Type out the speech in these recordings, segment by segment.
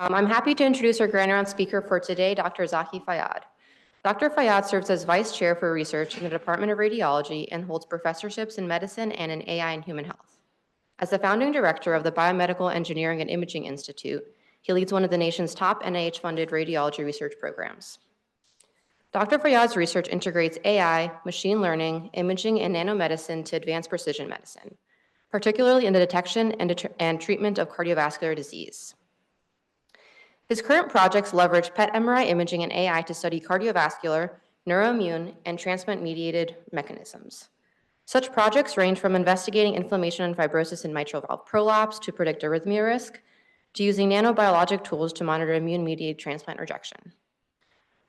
I'm happy to introduce our grand round speaker for today, Dr. Zahi Fayad. Dr. Fayad serves as Vice Chair for Research in the Department of Radiology and holds professorships in medicine and in AI and human health. As the founding director of the Biomedical Engineering and Imaging Institute, he leads one of the nation's top NIH-funded radiology research programs. Dr. Fayad's research integrates AI, machine learning, imaging, and nanomedicine to advance precision medicine, particularly in the detection and treatment of cardiovascular disease. His current projects leverage PET MRI imaging and AI to study cardiovascular, neuroimmune, and transplant-mediated mechanisms. Such projects range from investigating inflammation and fibrosis in mitral valve prolapse to predict arrhythmia risk, to using nanobiologic tools to monitor immune-mediated transplant rejection.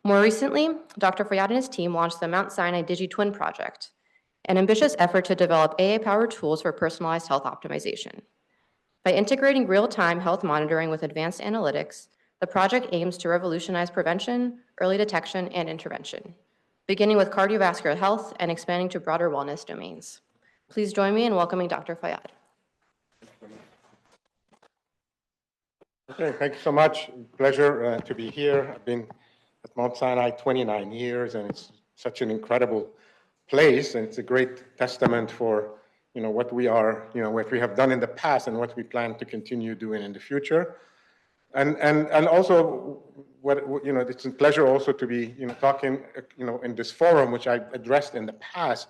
More recently, Dr. Fayad and his team launched the Mount Sinai DigiTwin project, an ambitious effort to develop AI-powered tools for personalized health optimization. By integrating real-time health monitoring with advanced analytics, the project aims to revolutionize prevention, early detection, and intervention, beginning with cardiovascular health and expanding to broader wellness domains. Please join me in welcoming Dr. Fayad. Okay, thank you so much. Pleasure to be here. I've been at Mount Sinai 29 years, and it's such an incredible place, and it's a great testament for what we are, what we have done in the past and what we plan to continue doing in the future. And also, it's a pleasure also to be, talking, in this forum, which I addressed in the past.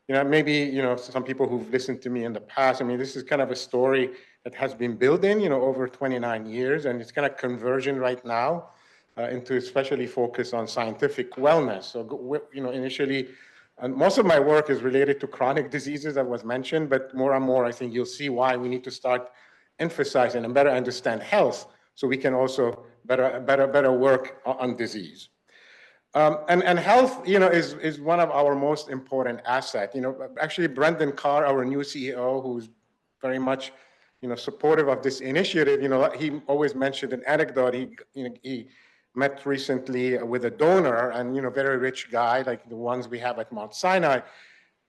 Maybe, some people who've listened to me in the past, I mean, this is kind of a story that has been building, over 29 years, and it's kind of converging right now into especially focus on scientific wellness. So, initially, and most of my work is related to chronic diseases that was mentioned, but more and more, I think you'll see why we need to start emphasizing and better understand health, so we can also better work on disease. And health, is one of our most important assets. Actually, Brendan Carr, our new CEO, who's very much, supportive of this initiative, he always mentioned an anecdote. He met recently with a donor, and very rich guy, like the ones we have at Mount Sinai.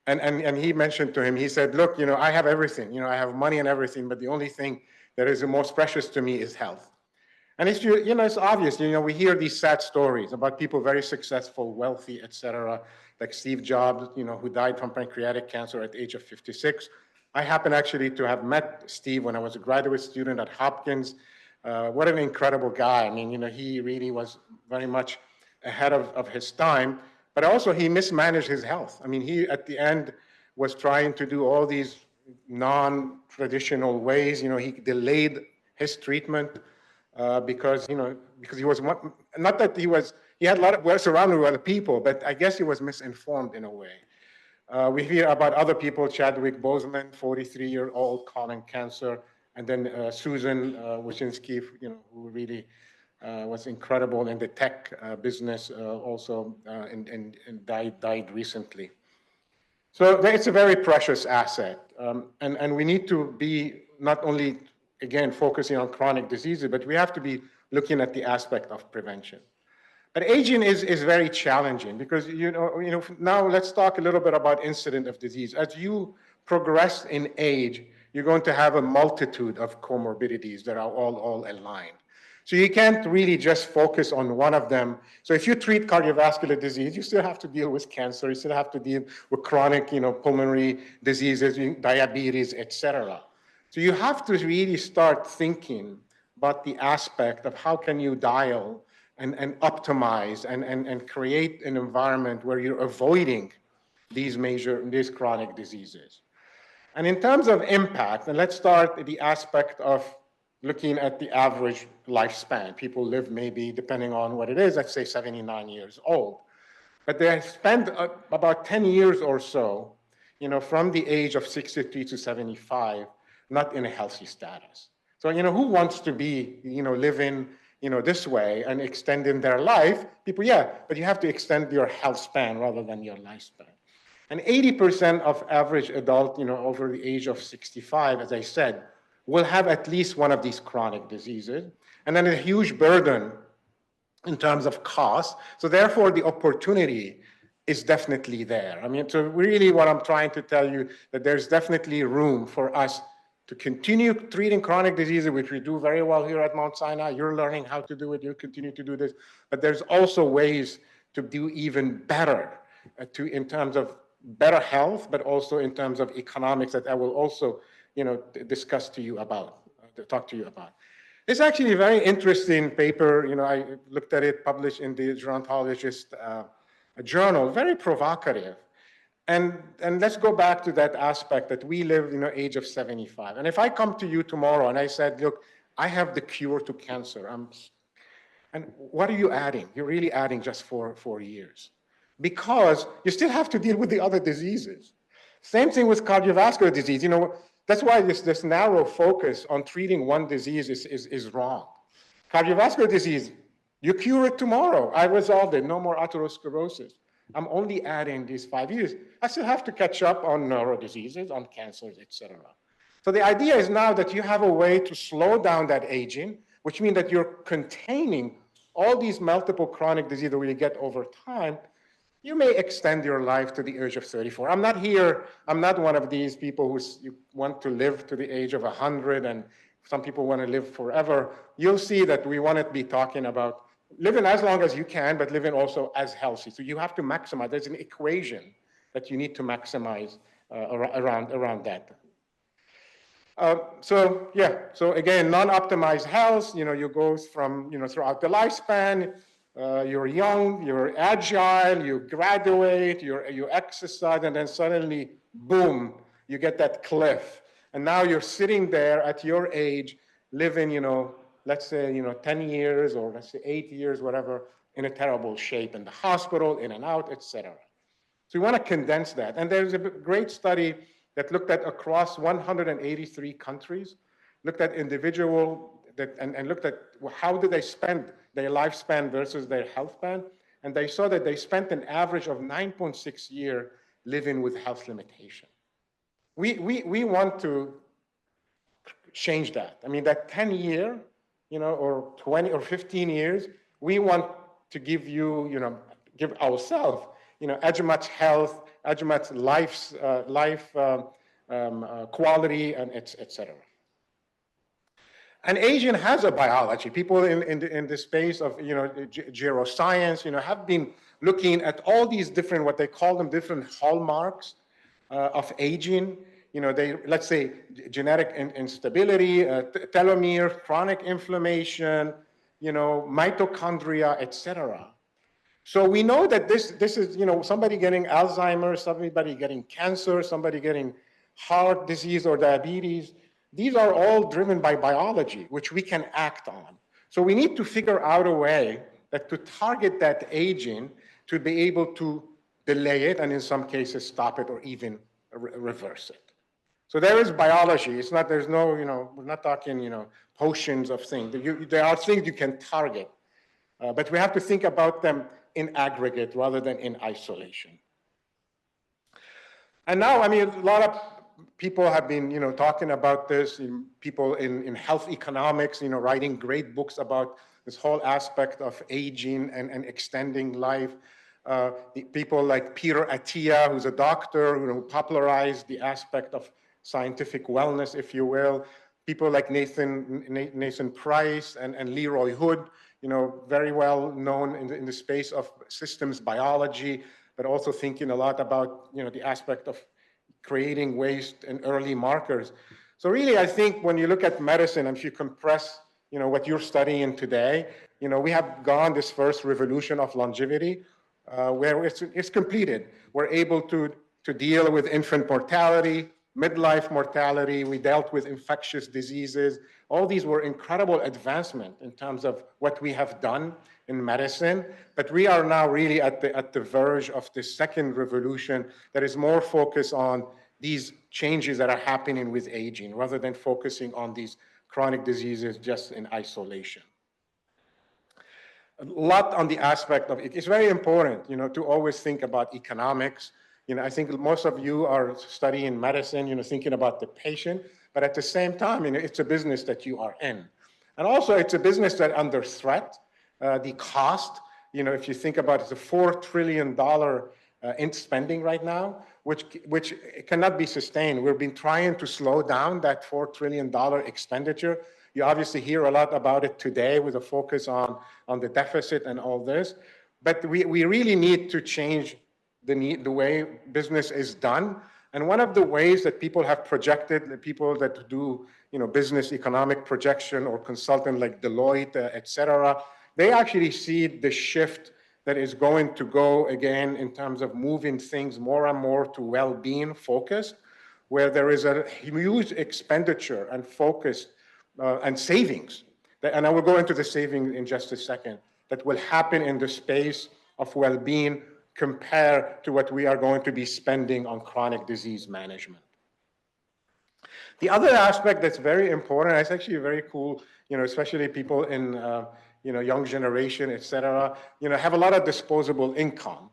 And he mentioned to him, he said, look, I have everything, I have money and everything, but the only thing that is the most precious to me is health. And it's, it's obvious, we hear these sad stories about people very successful, wealthy, et cetera, like Steve Jobs, who died from pancreatic cancer at the age of 56. I happen actually to have met Steve when I was a graduate student at Hopkins. What an incredible guy. I mean, he really was very much ahead of his time, but also he mismanaged his health. I mean, he, at the end, was trying to do all these non-traditional ways. He delayed his treatment because he was, not that he had a lot of, well, surrounded with other people, but I guess he was misinformed in a way. We hear about other people, Chadwick Boseman, 43-year-old, colon cancer, and then Susan Wojcicki, who really was incredible in the tech business, also and died recently. So it's a very precious asset, and we need to be not only, again, focusing on chronic diseases, but we have to be looking at the aspect of prevention. But aging is very challenging because, now let's talk a little bit about incidence of disease. As you progress in age, you're going to have a multitude of comorbidities that are all aligned. So you can't really just focus on one of them. So if you treat cardiovascular disease, you still have to deal with cancer, you still have to deal with chronic, pulmonary diseases, diabetes, et cetera. So you have to really start thinking about the aspect of how can you dial and optimize and create an environment where you're avoiding these chronic diseases. And in terms of impact, and let's start at the aspect of looking at the average lifespan. People live maybe, depending on what it is, let's say 79 years old. But they spend about 10 years or so, from the age of 63 to 75, not in a healthy status. So, who wants to be, living, this way and extending their life? People, yeah, but you have to extend your health span rather than your lifespan. And 80% of average adult, over the age of 65, as I said, will have at least one of these chronic diseases. And then a huge burden in terms of cost. So therefore, the opportunity is definitely there. I mean, so really what I'm trying to tell you, that there's definitely room for us to continue treating chronic diseases, which we do very well here at Mount Sinai. You're learning how to do it. You'll continue to do this. But there's also ways to do even better in terms of better health, but also in terms of economics that I will also, discuss to you about, talk to you about. It's actually a very interesting paper. I looked at it, published in the Gerontologist journal, very provocative. And let's go back to that aspect that we live in the age of 75. And if I come to you tomorrow and I said, look, I have the cure to cancer, and what are you adding? You're really adding just 4 years. Because you still have to deal with the other diseases. Same thing with cardiovascular disease. That's why this narrow focus on treating one disease is wrong. Cardiovascular disease, you cure it tomorrow. I resolved it, no more atherosclerosis. I'm only adding these 5 years. I still have to catch up on neuro diseases, on cancers, etc. So the idea is now that you have a way to slow down that aging, which means that you're containing all these multiple chronic diseases that we get over time. You may extend your life to the age of 34. I'm not one of these people who want to live to the age of 100, and some people want to live forever. You'll see that we want to be talking about living as long as you can, but living also as healthy. So you have to maximize. There's an equation that you need to maximize around that. So again, non-optimized health, you go from, throughout the lifespan, you're young, you're agile, you graduate, you exercise, and then suddenly, boom, you get that cliff. And now you're sitting there at your age, living, let's say, 10 years or let's say 8 years, whatever, in a terrible shape in the hospital, in and out, etc. So we want to condense that. And there's a great study that looked at across 183 countries, looked at and looked at how do they spend their lifespan versus their health span. And they saw that they spent an average of 9.6 years living with health limitation. We want to change that. I mean, that 10 year, or 20 or 15 years, we want to give give ourselves, as much health, as much life quality, and et cetera. And aging has a biology. People in the space of geroscience, have been looking at all these different, what they call them, different hallmarks of aging. Let's say genetic instability, telomere, chronic inflammation, mitochondria, etc. So we know that this is, somebody getting Alzheimer's, somebody getting cancer, somebody getting heart disease or diabetes. These are all driven by biology, which we can act on. So we need to figure out a way that to target that aging to be able to delay it and in some cases stop it or even reverse it. So there is biology. It's not, there's no, we're not talking, potions of things. There are things you can target, but we have to think about them in aggregate rather than in isolation. And now, I mean, a lot of people have been, talking about this, people in health economics, writing great books about this whole aspect of aging and extending life. People like Peter Attia, who's a doctor, who popularized the aspect of scientific wellness, if you will. People like Nathan Price and Leroy Hood, very well known in the space of systems biology, but also thinking a lot about, the aspect of creating waste and early markers. So really, I think when you look at medicine, and if you compress, what you're studying today, we have gone this first revolution of longevity, where it's completed. We're able to deal with infant mortality, midlife mortality. We dealt with infectious diseases. All these were incredible advancement in terms of what we have done in medicine. But we are now really at the verge of the second revolution that is more focused on these changes that are happening with aging rather than focusing on these chronic diseases just in isolation. A lot on the aspect of it. It's very important, to always think about economics. I think most of you are studying medicine, thinking about the patient, but at the same time, it's a business that you are in. And also it's a business that under threat, the cost, if you think about it, it's a $4 trillion in spending right now. which cannot be sustained. We've been trying to slow down that $4 trillion expenditure. You obviously hear a lot about it today with a focus on the deficit and all this. But we really need to change the way business is done. And one of the ways that people have projected, the people that do business economic projection or consultant like Deloitte, et cetera, they actually see the shift that is going to go again in terms of moving things more and more to well-being focused, where there is a huge expenditure and focus and savings. And I will go into the savings in just a second, that will happen in the space of well-being compared to what we are going to be spending on chronic disease management. The other aspect that's very important, it's actually very cool, especially people in young generation, et cetera, have a lot of disposable income.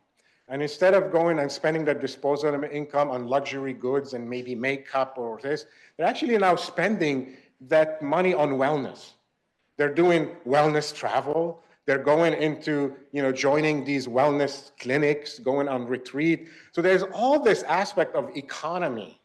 And instead of going and spending that disposable income on luxury goods and maybe makeup or this, they're actually now spending that money on wellness. They're doing wellness travel. They're going into, joining these wellness clinics, going on retreat. So there's all this aspect of economy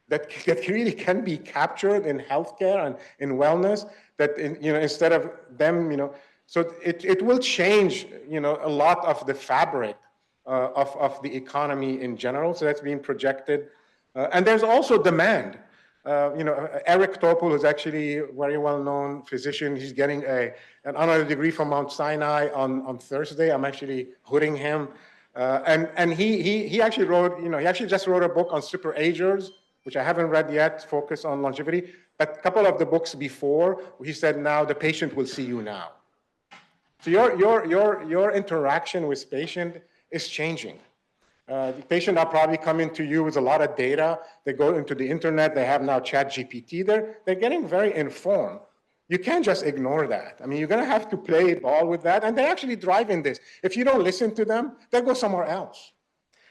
that really can be captured in healthcare and in wellness, that instead of them, so it will change a lot of the fabric of the economy in general. So that's being projected, and there's also demand. Eric Topol is actually a very well-known physician. He's getting an honorary degree from Mount Sinai on Thursday. I'm actually hooting him, and he actually wrote, he actually just wrote a book on superagers, which I haven't read yet, focus on longevity. But a couple of the books before, he said, now the patient will see you now. So your interaction with patient is changing. The patient are probably coming to you with a lot of data. They go into the internet. They have now ChatGPT. They're getting very informed. You can't just ignore that. I mean, you're going to have to play ball with that. And they're actually driving this. If you don't listen to them, they'll go somewhere else.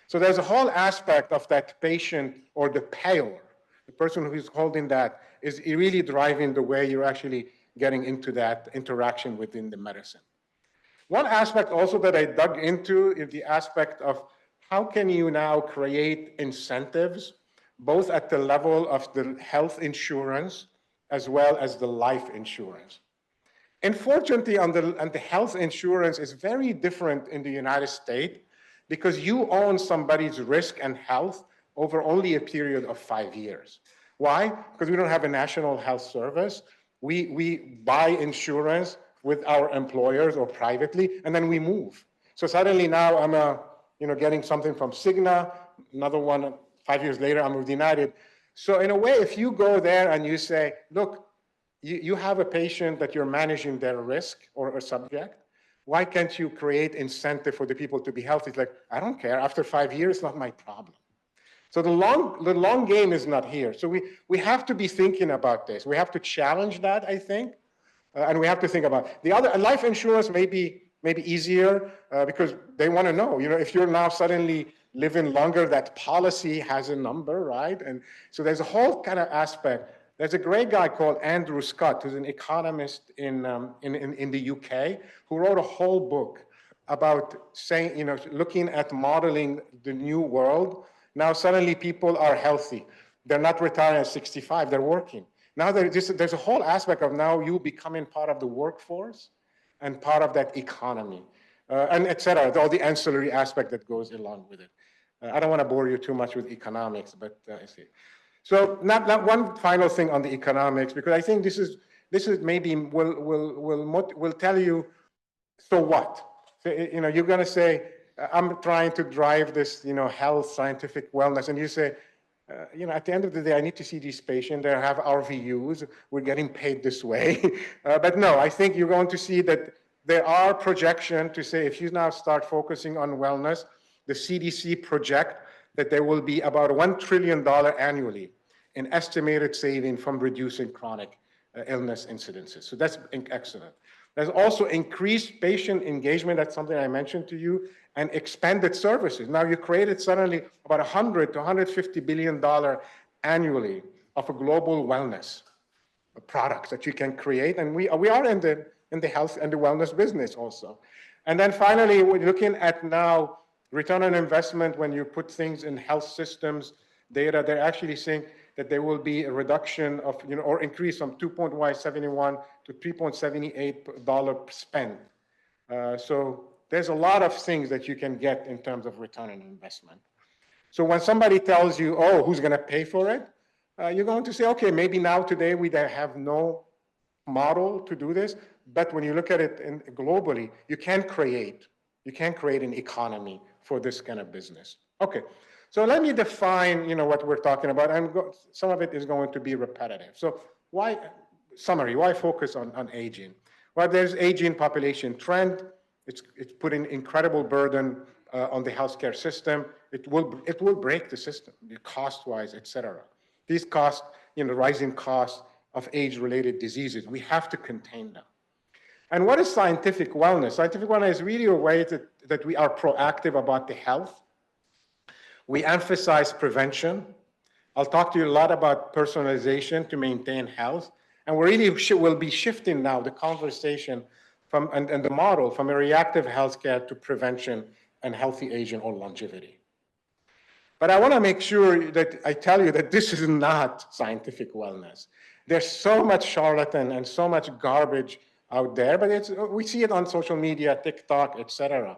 So there's a whole aspect of that patient or the payer, the person who's holding that, is really driving the way you're actually getting into that interaction within the medicine. One aspect also that I dug into is the aspect of how can you now create incentives, both at the level of the health insurance as well as the life insurance. Unfortunately, on the health insurance is very different in the United States, because you own somebody's risk and health over only a period of 5 years. Why? Because we don't have a national health service. We buy insurance with our employers or privately, and then we move. So suddenly now I'm getting something from Cigna, another one 5 years later, I'm with United. So in a way, if you go there and you say, look, you have a patient that you're managing their risk or a subject, why can't you create incentive for the people to be healthy? It's like, I don't care. After 5 years, it's not my problem. So the long game is not here. So we have to be thinking about this. We have to challenge that, I think, and we have to think about the other. Life insurance may be easier because they want to know. If you're now suddenly living longer, that policy has a number, right? And so there's a whole kind of aspect. There's a great guy called Andrew Scott, who's an economist in the UK, who wrote a whole book about saying, looking at modeling the new world. Now suddenly people are healthy. They're not retiring at 65, they're working. Now there's a whole aspect of now you becoming part of the workforce and part of that economy, and et cetera, all the ancillary aspect that goes along with it. I don't want to bore you too much with economics, but I see. So not one final thing on the economics, because I think this is maybe will tell you, so what? So, you're going to say, I'm trying to drive this, health, scientific wellness, and you say, at the end of the day, I need to see these patients. They have RVUs. We're getting paid this way. But no, I think you're going to see that there are projections to say, if you now start focusing on wellness, the CDC project that there will be about $1 trillion annually in estimated saving from reducing chronic illness incidences. So that's excellent. There's also increased patient engagement. That's something I mentioned to you, and expanded services. Now you created suddenly about $100 to $150 billion annually of a global wellness products that you can create. And we are in the health and the wellness business also. And then finally, we're looking at now Return on investment, when you put things in health systems data, they're actually saying that there will be a reduction of, or increase from 2.71 to $3.78 spent. So there's a lot of things that you can get in terms of return on investment. So when somebody tells you, oh, who's going to pay for it? You're going to say, okay, maybe now today we have no model to do this, but when you look at it globally, you can create an economy for this kind of business. Okay, so let me define, what we're talking about, and some of it is going to be repetitive. So why focus on aging? Well, there's aging population trend. It's putting incredible burden on the healthcare system. It will break the system, cost-wise, et cetera. These costs, rising costs of age-related diseases, we have to contain them. And what is scientific wellness? Scientific wellness is really a way that we are proactive about the health. We emphasize prevention. I'll talk to you a lot about personalization to maintain health. And we really will be shifting now the conversation and the model from a reactive healthcare to prevention and healthy aging or longevity. But I want to make sure that I tell you that this is not scientific wellness. There's so much charlatan and so much garbage out there, but we see it on social media, TikTok, etc.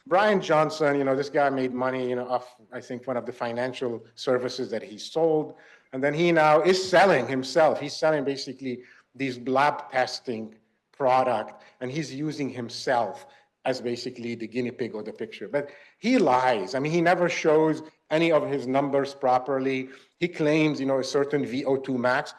Brian Johnson, this guy made money, off, I think, one of the financial services that he sold. And then he now is selling himself. He's selling basically these lab testing product, and he's using himself as basically the guinea pig or the picture. But he lies. I mean, he never shows any of his numbers properly. He claims, a certain VO2 max. I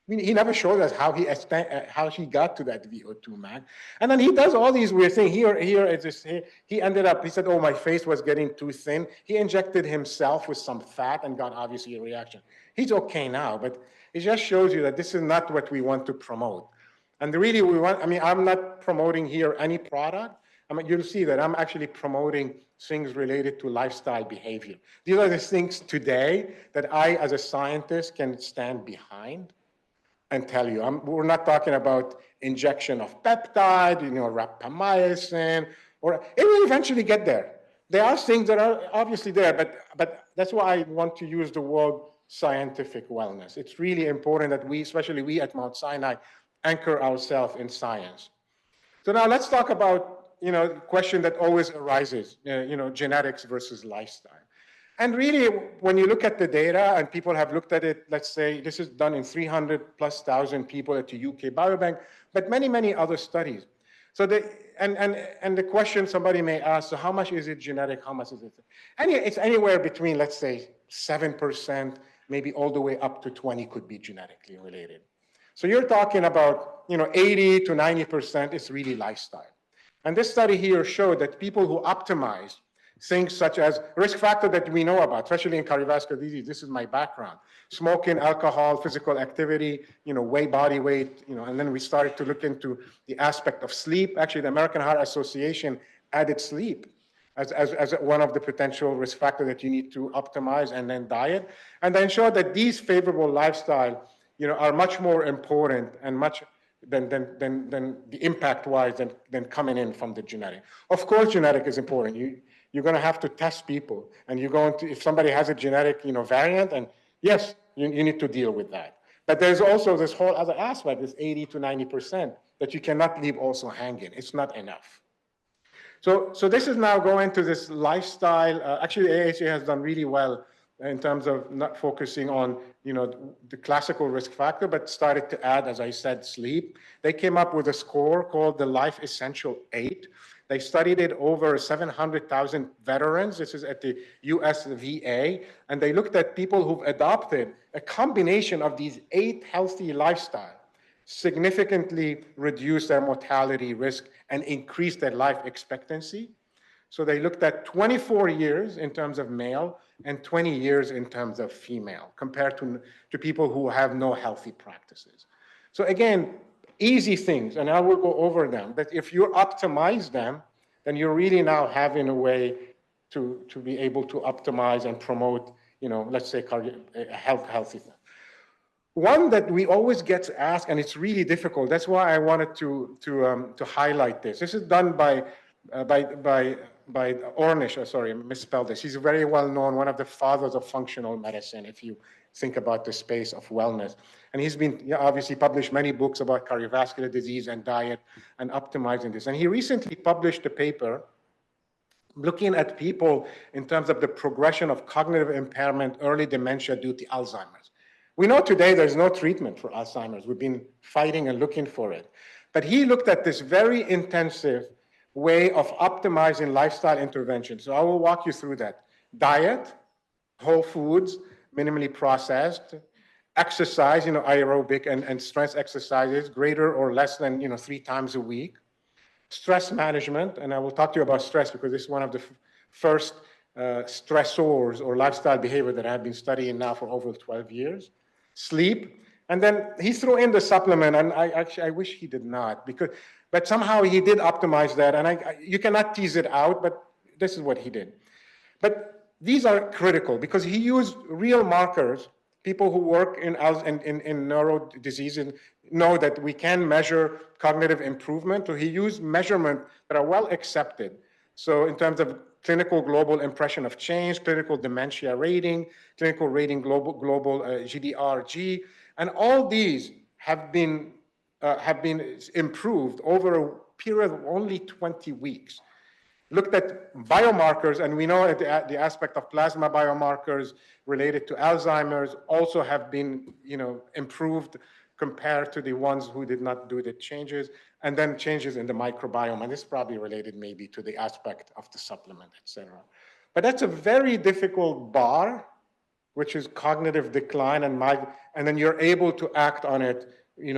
mean, he never showed us how he got to that VO2 max. And then he does all these weird things. He ended up, he said, oh, my face was getting too thin. He injected himself with some fat and got obviously a reaction. He's okay now, but it just shows you that this is not what we want to promote. And really I'm not promoting here any product. You'll see that I'm actually promoting things related to lifestyle behavior. These are the things today that I, as a scientist, can stand behind and tell you. We're not talking about injection of peptide, rapamycin, or it will eventually get there. There are things that are obviously there, but that's why I want to use the word scientific wellness. It's really important that we, especially we at Mount Sinai, anchor ourselves in science. So now let's talk about, the question that always arises, genetics versus lifestyle. And really, when you look at the data, and people have looked at it, let's say this is done in 300,000+ people at the UK Biobank, but many, many other studies. So and the question somebody may ask, so how much is it genetic? How much is it? It's anywhere between, let's say, 7%, maybe all the way up to 20 could be genetically related. So you're talking about, 80 to 90% is really lifestyle. And this study here showed that people who optimized things such as risk factor that we know about, especially in cardiovascular disease, this is my background, smoking, alcohol, physical activity, body weight, and then we started to look into the aspect of sleep. Actually, the American Heart Association added sleep as one of the potential risk factors that you need to optimize, and then diet, and then showed that these favorable lifestyle, are much more important and much than the impact-wise than coming in from the genetic. Of course, genetic is important. You're going to have to test people, and you're going to, if somebody has a genetic, variant, and yes, you need to deal with that. But there's also this whole other aspect, this 80 to 90%, that you cannot leave also hanging. It's not enough. So this is now going to this lifestyle. Actually, AHA has done really well in terms of not focusing on, the classical risk factor, but started to add, as I said, sleep. They came up with a score called the Life Essential 8. They studied it over 700,000 veterans. This is at the US VA. And they looked at people who've adopted a combination of these 8 healthy lifestyles, significantly reduced their mortality risk and increased their life expectancy. So they looked at 24 years in terms of male and 20 years in terms of female, compared to people who have no healthy practices. So again, easy things, and I will go over them, but if you optimize them, then you're really now having a way to be able to optimize and promote, let's say healthy thing. One that we always get asked, and it's really difficult, that's why I wanted to highlight this. This is done by Ornish, sorry, I misspelled this. He's very well known, one of the fathers of functional medicine, if you think about the space of wellness. And he's been obviously published many books about cardiovascular disease and diet and optimizing this. And he recently published a paper looking at people in terms of the progression of cognitive impairment, early dementia due to Alzheimer's. We know today there's no treatment for Alzheimer's. We've been fighting and looking for it. But he looked at this very intensive way of optimizing lifestyle interventions. So I will walk you through that. Diet, whole foods, minimally processed, exercise, aerobic and strength exercises, greater or less than, 3 times a week. Stress management, and I will talk to you about stress because this is one of the first stressors or lifestyle behavior that I've been studying now for over 12 years. Sleep, and then he threw in the supplement, and I wish he did not, but somehow he did optimize that, and you cannot tease it out, but this is what he did. But these are critical because he used real markers. People who work in neuro diseases know that we can measure cognitive improvement. So he used measurements that are well accepted. So in terms of clinical global impression of change, clinical dementia rating, clinical rating global GDRG, and all these have been improved over a period of only 20 weeks. Looked at biomarkers, and we know that the aspect of plasma biomarkers related to Alzheimer's also have been, improved compared to the ones who did not do the changes, and then changes in the microbiome, and this is probably related maybe to the aspect of the supplement, et cetera. But that's a very difficult bar, which is cognitive decline, and then you're able to act on it,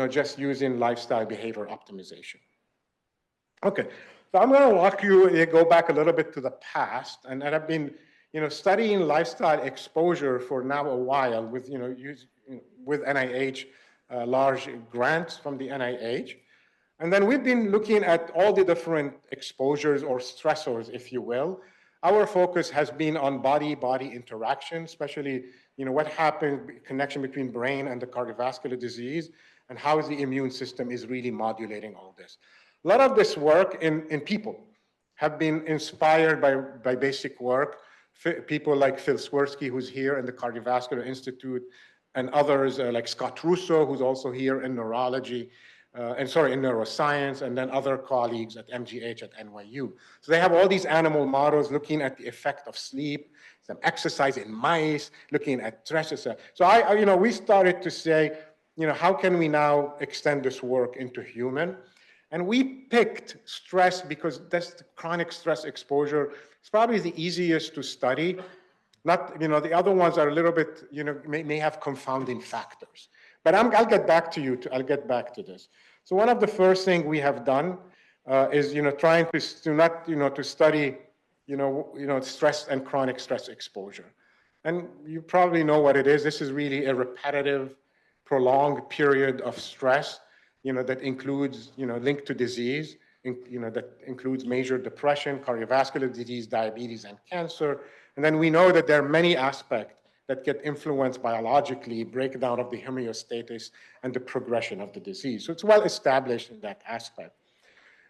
just using lifestyle behavior optimization. Okay. So I'm going to go back a little bit to the past, and I've been, studying lifestyle exposure for now a while with, with NIH, large grants from the NIH. And then we've been looking at all the different exposures or stressors, if you will. Our focus has been on body-body interaction, especially, what happens, connection between brain and the cardiovascular disease, and how the immune system is really modulating all this. A lot of this work in people have been inspired by basic work. People like Phil Swirsky, who's here in the Cardiovascular Institute, and others like Scott Russo, who's also here in neurology, in neuroscience, and then other colleagues at MGH at NYU. So they have all these animal models looking at the effect of sleep, some exercise in mice, looking at stress. So we started to say, how can we now extend this work into human? And we picked stress because that's the chronic stress exposure. It's probably the easiest to study. Not, the other ones are a little bit, may have confounding factors. But I'll get back to I'll get back to this. So one of the first things we have done is, trying to study, stress and chronic stress exposure. And you probably know what it is. This is really a repetitive, prolonged period of stress, that includes, linked to disease, that includes major depression, cardiovascular disease, diabetes, and cancer. And then we know that there are many aspects that get influenced biologically, breakdown of the homeostasis, and the progression of the disease. So it's well established in that aspect.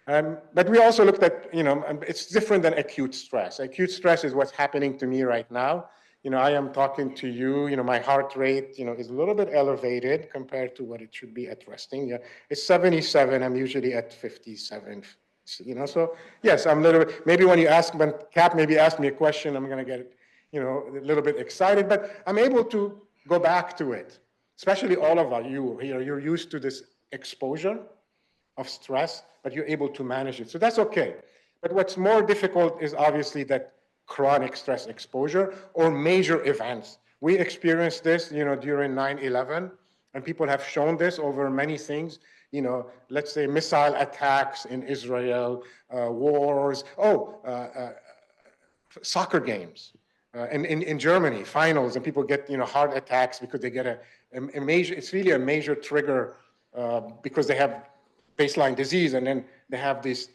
But we also looked at, it's different than acute stress. Acute stress is what's happening to me right now. I am talking to you, my heart rate, is a little bit elevated compared to what it should be at resting. Yeah, it's 77, I'm usually at 57, so yes, I'm a little bit, maybe when Cap maybe asked me a question, I'm going to get, a little bit excited, but I'm able to go back to it, especially all of you here, you're used to this exposure of stress, but you're able to manage it. So that's okay. But what's more difficult is obviously that chronic stress exposure or major events. We experienced this, during 9/11, and people have shown this over many things, let's say missile attacks in Israel, wars, soccer games in Germany, finals, and people get, heart attacks because they get a major, it's really a major trigger because they have baseline disease, and then they have this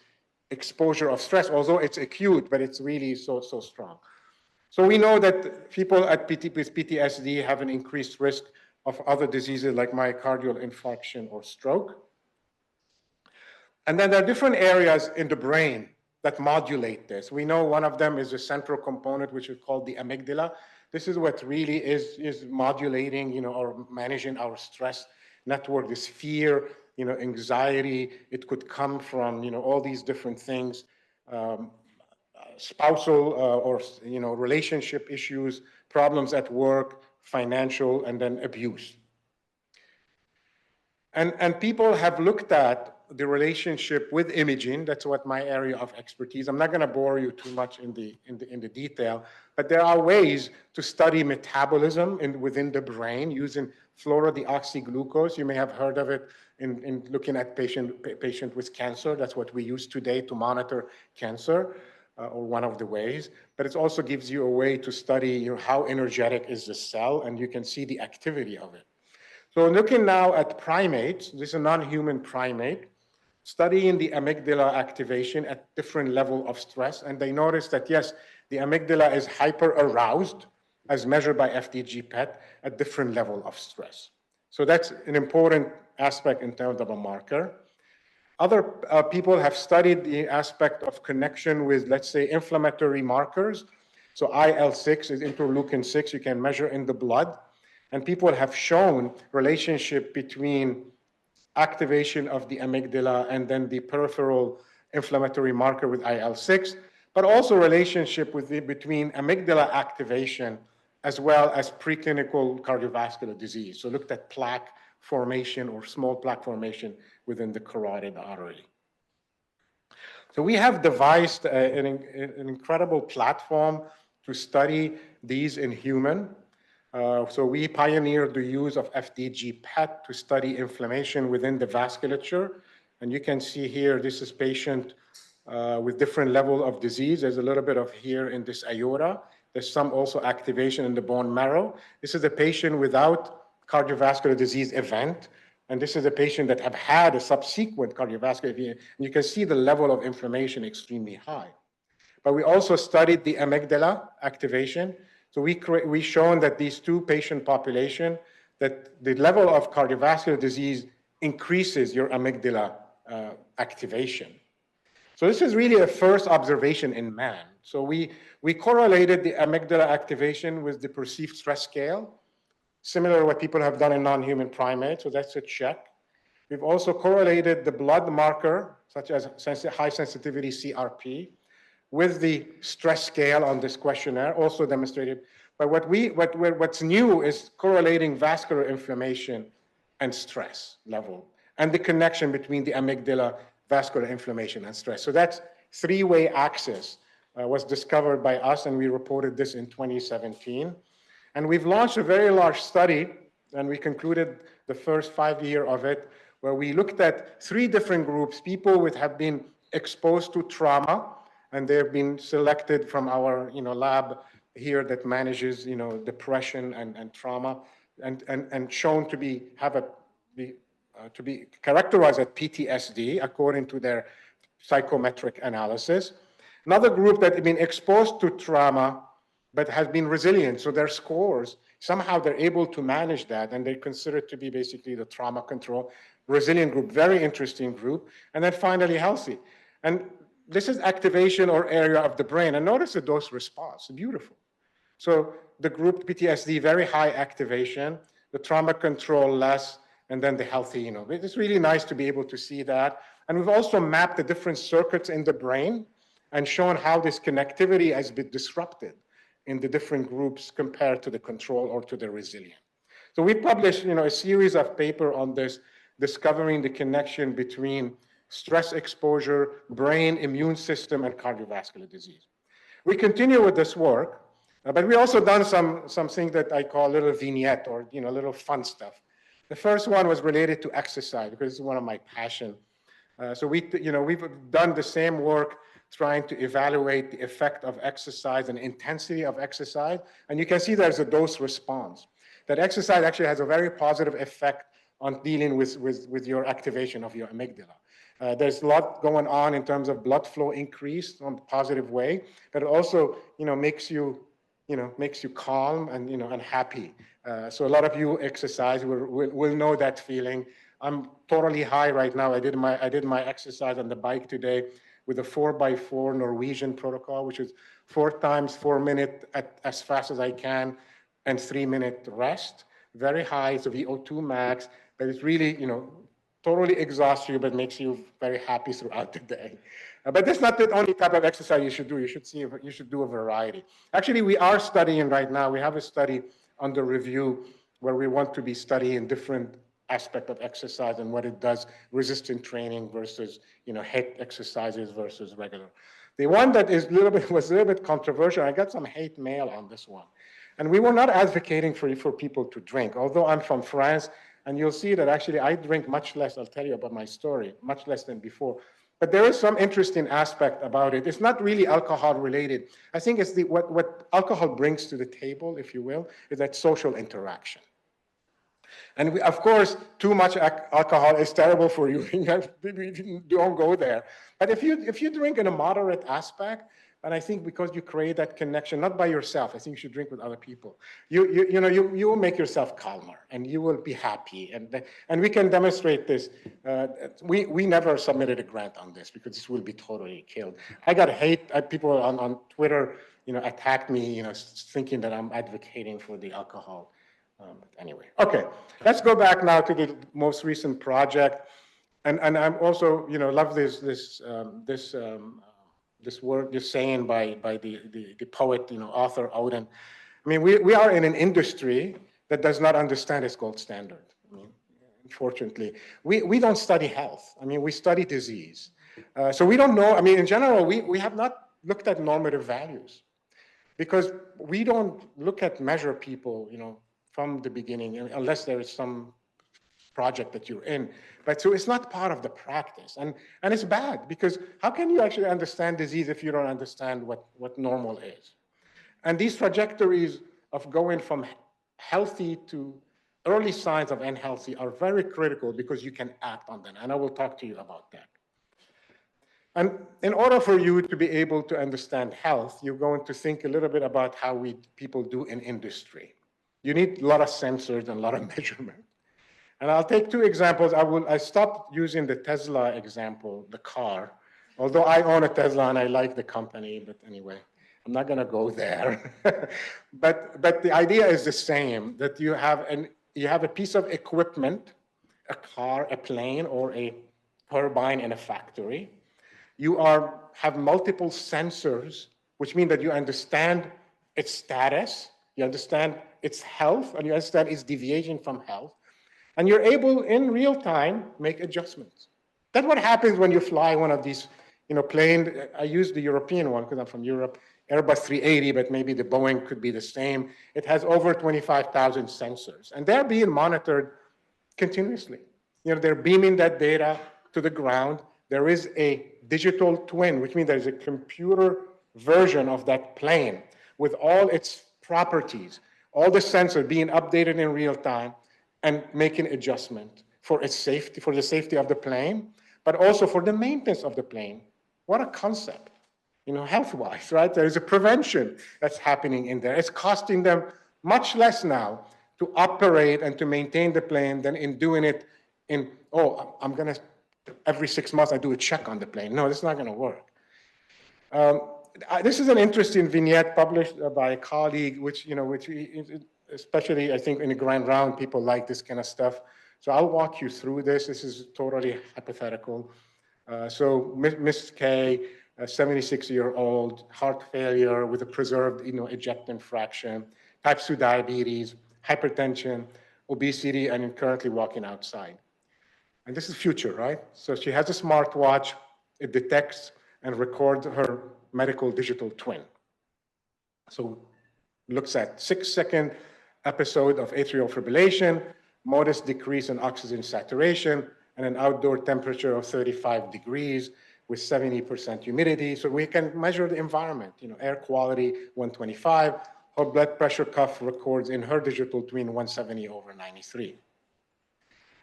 exposure of stress, although it's acute, but it's really so strong. So we know that people with PTSD have an increased risk of other diseases like myocardial infarction or stroke. And then there are different areas in the brain that modulate this. We know one of them is a central component, which is called the amygdala. This is what really is modulating, or managing our stress network, this fear, anxiety. It could come from, all these different things, spousal or, relationship issues, problems at work, financial, and then abuse. And people have looked at the relationship with imaging. That's what my area of expertise. I'm not going to bore you too much in the detail, but there are ways to study metabolism within the brain using fluorodeoxyglucose. You may have heard of it in looking at patient with cancer. That's what we use today to monitor cancer, or one of the ways. But it also gives you a way to study how energetic is the cell, and you can see the activity of it. So looking now at primates, this is a non-human primate, studying the amygdala activation at different level of stress, and they noticed that yes, the amygdala is hyper-aroused as measured by FDG PET at different level of stress. So that's an important aspect in terms of a marker. Other people have studied the aspect of connection with, let's say, inflammatory markers. So IL-6 is interleukin-6, you can measure in the blood. And people have shown relationship between activation of the amygdala and then the peripheral inflammatory marker with IL-6, but also relationship between amygdala activation as well as preclinical cardiovascular disease. So looked at plaque formation or small plaque formation within the carotid artery. So we have devised an incredible platform to study these in human. So we pioneered the use of FDG PET to study inflammation within the vasculature. And you can see here, this is patient with different level of disease. There's a little bit of here in this aorta. There's some also activation in the bone marrow. This is a patient without cardiovascular disease event. And this is a patient that have had a subsequent cardiovascular event. And you can see the level of inflammation extremely high. But we also studied the amygdala activation. So we shown that these two patient population, that the level of cardiovascular disease increases your amygdala activation. So this is really a first observation in man. So we correlated the amygdala activation with the perceived stress scale, similar to what people have done in non-human primates, so that's a check. We've also correlated the blood marker, such as high sensitivity CRP, with the stress scale on this questionnaire, also demonstrated. But what's new is correlating vascular inflammation and stress level, and the connection between the amygdala, vascular inflammation, and stress. So that three-way axis was discovered by us, and we reported this in 2017. And we've launched a very large study, and we concluded the first 5 years of it, where we looked at 3 different groups, people who have been exposed to trauma, and they've been selected from our lab here that manages depression and trauma, and shown to be characterized as PTSD according to their psychometric analysis. Another group that have been exposed to trauma but has been resilient, so their scores, somehow they're able to manage that, and they're considered to be basically the trauma control resilient group, very interesting group, and then finally healthy. And this is activation or area of the brain, and notice the dose response, beautiful. So the group PTSD, very high activation, the trauma control less, and then the healthy, It's really nice to be able to see that. And we've also mapped the different circuits in the brain and shown how this connectivity has been disrupted in the different groups compared to the control or to the resilient. So we published, a series of papers on this, discovering the connection between stress exposure, brain, immune system, and cardiovascular disease. We continue with this work, but we also done something that I call little vignette or little fun stuff. The first one was related to exercise because it's one of my passion. So we've done the same work trying to evaluate the effect of exercise and intensity of exercise. And you can see there's a dose response. That exercise actually has a very positive effect on dealing with your activation of your amygdala. There's a lot going on in terms of blood flow increase in a positive way, but it also makes you calm and happy. So a lot of you exercise will know that feeling. I'm totally high right now. I did my exercise on the bike today. with a 4x4 Norwegian protocol, which is 4 times 4 minutes as fast as I can and 3-minute rest. Very high, it's a VO2 max, but it's really, totally exhausts you, but makes you very happy throughout the day. But that's not the only type of exercise you should do. You should do a variety. Actually, we are studying right now. We have a study under review where we want to be studying different aspect of exercise and what it does, resistance training versus, HIIT exercises versus regular. The one that was a little bit controversial, I got some hate mail on this one. And we were not advocating for people to drink, although I'm from France, and you'll see that actually I drink much less. I'll tell you about my story, much less than before. But there is some interesting aspect about it. It's not really alcohol related. I think it's what alcohol brings to the table, if you will, is that social interaction. And of course, too much alcohol is terrible for you. Don't go there. But if you drink in a moderate aspect, and I think because you create that connection, not by yourself, I think you should drink with other people. You will make yourself calmer, and you will be happy. And we can demonstrate this. We never submitted a grant on this because this will be totally killed. I got hate. People on Twitter, attacked me, thinking that I'm advocating for the alcohol. Anyway, okay, let's go back now to the most recent project, and I'm also love this word, this saying by the poet, author Odin. I mean, we are in an industry that does not understand its gold standard. I mean, unfortunately, we don't study health. I mean, we study disease. So we don't know. I mean, in general, we have not looked at normative values because we don't look at measure people, from the beginning, unless there is some project that you're in. But so it's not part of the practice. And it's bad because how can you actually understand disease if you don't understand what normal is? And these trajectories of going from healthy to early signs of unhealthy are very critical because you can act on them. And I will talk to you about that. And in order for you to be able to understand health, you're going to think a little bit about how people do in industry. You need a lot of sensors and a lot of measurement. And I'll take 2 examples. I stopped using the Tesla example, the car, although I own a Tesla and I like the company, but anyway, I'm not gonna go there. but the idea is the same, that you have a piece of equipment, a car, a plane, or a turbine in a factory. You have multiple sensors, which mean that you understand its status, you understand its health, and you understand its deviation from health. And you're able, in real time, make adjustments. That's what happens when you fly one of these, plane. I use the European one because I'm from Europe, Airbus 380, but maybe the Boeing could be the same. It has over 25,000 sensors, and they're being monitored continuously. They're beaming that data to the ground. There is a digital twin, which means there's a computer version of that plane with all its properties, all the sensors being updated in real time and making adjustment for its safety, for the safety of the plane, but also for the maintenance of the plane. What a concept, health-wise, right? There is a prevention that's happening in there. It's costing them much less now to operate and to maintain the plane than in doing it I'm gonna, every 6 months I do a check on the plane. No, that's not gonna work. This is an interesting vignette published by a colleague, which especially I think in the grand round, people like this kind of stuff. So I'll walk you through this. This is totally hypothetical. So Miss K, a 76-year-old, heart failure with a preserved ejectant fraction, type 2 diabetes, hypertension, obesity, and currently walking outside. And this is future, right? So she has a smartwatch. It detects and records her medical digital twin. So looks at 6-second episode of atrial fibrillation, modest decrease in oxygen saturation, and an outdoor temperature of 35 degrees with 70% humidity. So we can measure the environment, air quality 125, her blood pressure cuff records in her digital twin 170/93.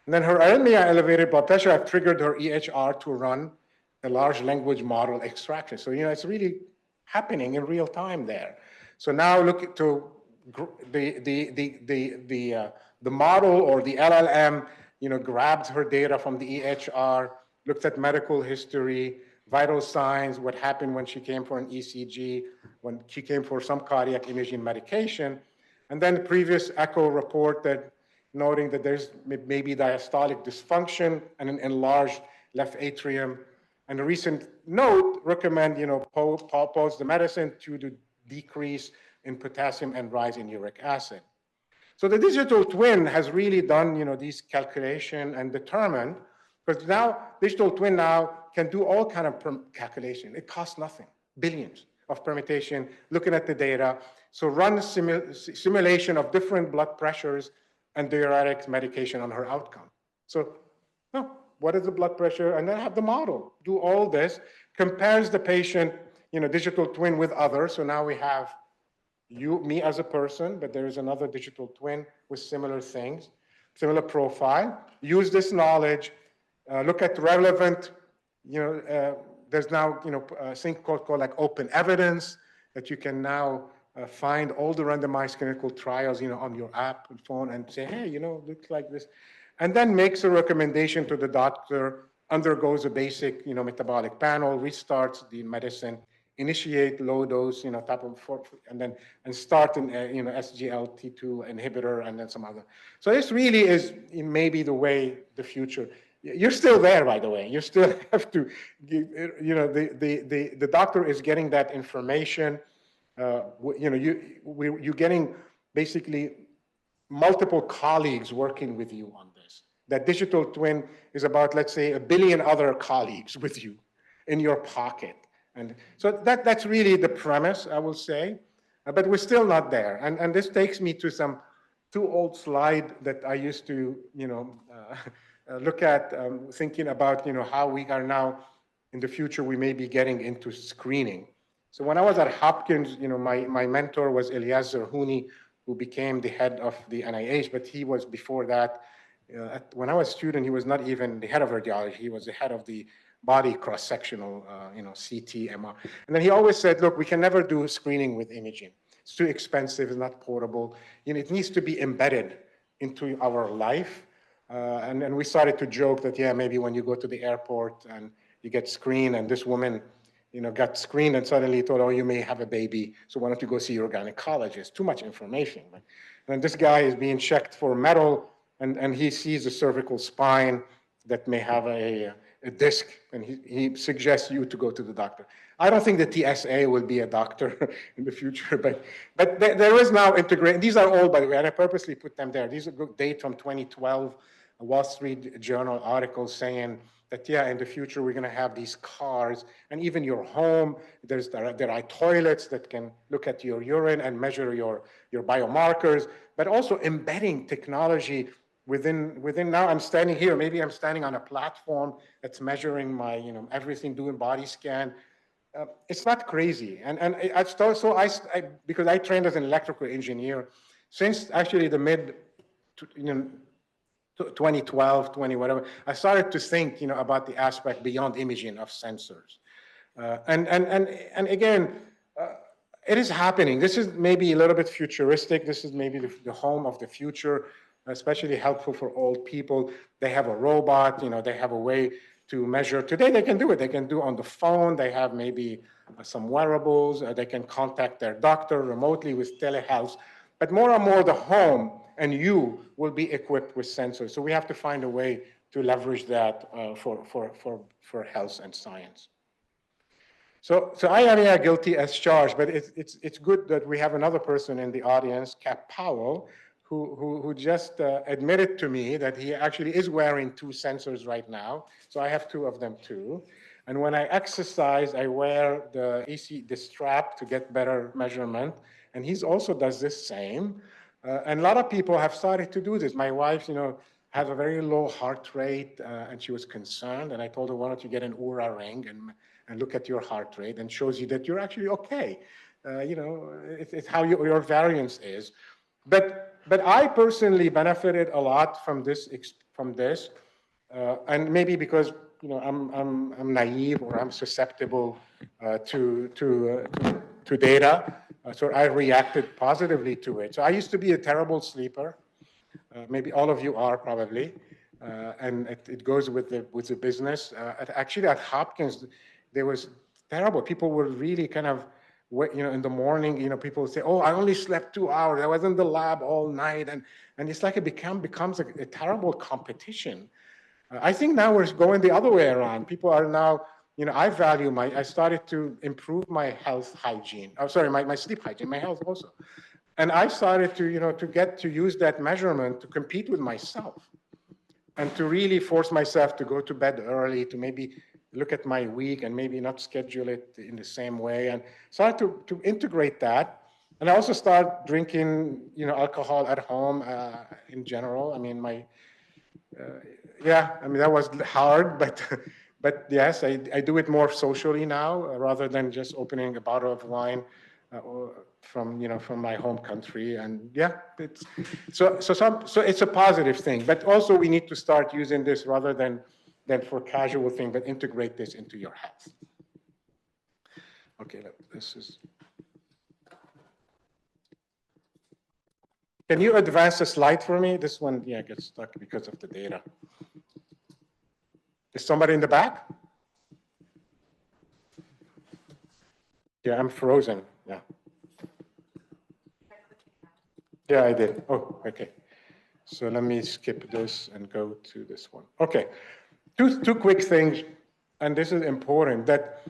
And then her arrhythmia, elevated blood pressure, have triggered her EHR to run a large language model extraction. So, it's really happening in real time there. So now look to the model or the LLM, grabs her data from the EHR, looked at medical history, vital signs, what happened when she came for an ECG, when she came for some cardiac imaging medication, and then the previous echo report that noting that there's maybe diastolic dysfunction and an enlarged left atrium. And a recent note recommend, pause the medicine to decrease in potassium and rise in uric acid. So the digital twin has really done, these calculation and determined, because now digital twin now can do all kind of calculation. It costs nothing, billions of permutation, looking at the data. So run a simulation of different blood pressures and diuretic medication on her outcome. So, what is the blood pressure? And then have the model do all this, compares the patient, digital twin with others. So now we have me as a person, but there is another digital twin with similar things, similar profile. Use this knowledge, look at relevant, there's now, a thing called like open evidence that you can now find all the randomized clinical trials, on your app and phone and say, hey, looks like this. And then makes a recommendation to the doctor, undergoes a basic, metabolic panel, restarts the medicine, initiate low dose, type of, and start an, SGLT2 inhibitor and then some other. So this really is maybe the way, the future. You're still there, by the way. You still have to, the doctor is getting that information. You're getting basically multiple colleagues working with you on this. That digital twin is about, let's say, 1 billion other colleagues with you in your pocket. And so that's really the premise, I will say, but we're still not there. And this takes me to some two old slide that I used to, look at, thinking about, how we are now in the future, we may be getting into screening. So when I was at Hopkins, my mentor was Elias Zerhouni, who became the head of the NIH, but he was before that. When I was a student, he was not even the head of radiology. He was the head of the body cross-sectional, CT, MR. And then he always said, look, we can never do screening with imaging. It's too expensive, it's not portable. It needs to be embedded into our life. And then we started to joke that, yeah, maybe when you go to the airport and you get screened and this woman, got screened and suddenly thought, oh, you may have a baby, so why don't you go see your gynecologist? Too much information. And this guy is being checked for metal, and he sees a cervical spine that may have a disc, and he suggests you to go to the doctor. I don't think the TSA will be a doctor in the future, but there is now integrated. These are all, by the way, and I purposely put them there. These are good data from 2012, a Wall Street Journal article saying that, yeah, in the future, we're going to have these cars, and even your home, there are toilets that can look at your urine and measure your biomarkers, but also embedding technology within now I'm standing here, maybe I'm standing on a platform that's measuring my, everything, doing body scan. It's not crazy. And I because I trained as an electrical engineer, since actually the mid, 2012, 20 whatever, I started to think, about the aspect beyond imaging of sensors. And again, it is happening. This is maybe a little bit futuristic. This is maybe the home of the future, especially helpful for old people. They have a robot, they have a way to measure. Today they can do it. They can do on the phone. They have maybe some wearables. They can contact their doctor remotely with telehealth. But more and more the home and you will be equipped with sensors. So we have to find a way to leverage that for health and science. So I am guilty as charged, but it's good that we have another person in the audience, Cap Powell, who just admitted to me that he actually is wearing 2 sensors right now. So I have 2 of them too. And when I exercise, I wear the strap to get better measurement. And he also does this same. And a lot of people have started to do this. My wife, has a very low heart rate, and she was concerned. And I told her, why don't you get an Oura ring and look at your heart rate, and shows you that you're actually okay. It's how your variance is. But I personally benefited a lot from this, and maybe because I'm naive or I'm susceptible to data, so I reacted positively to it. So I used to be a terrible sleeper. Maybe all of you are probably, and it goes with the business. Actually, at Hopkins, there was terrible. People were really kind of, in the morning, people would say, oh, I only slept 2 hours. I was in the lab all night. And it's like it becomes a terrible competition. I think now we're going the other way around. People are now, I started to improve my health hygiene. Oh, sorry, my sleep hygiene, my health also. And I started to get to use that measurement to compete with myself and to really force myself to go to bed early, to maybe look at my week and maybe not schedule it in the same way, and start to integrate that. And I also start drinking, alcohol at home in general. I mean, that was hard, but yes, I do it more socially now rather than just opening a bottle of wine from my home country. And yeah, so it's a positive thing, but also we need to start using this rather than for casual thing, but integrate this into your health. Okay, this is. Can you advance the slide for me? This one, gets stuck because of the data. Is somebody in the back? Yeah, I'm frozen. Yeah. Yeah, I did. Oh, okay. So let me skip this and go to this one. Okay. Two quick things, and this is important, that